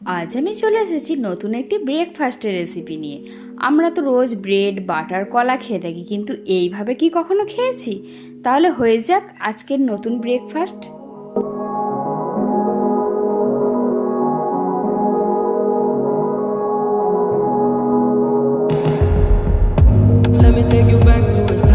আজ আমি চলে এসেছি নতুন একটি ব্রেকফাস্টের রেসিপি নিয়ে। আমরা তো রোজ ব্রেড বাটার কলা খেয়ে থাকি, কিন্তু এইভাবে কি কখনো খেয়েছি? তাহলে হয়ে যাক আজকের নতুন breakfast. Let me take you back to a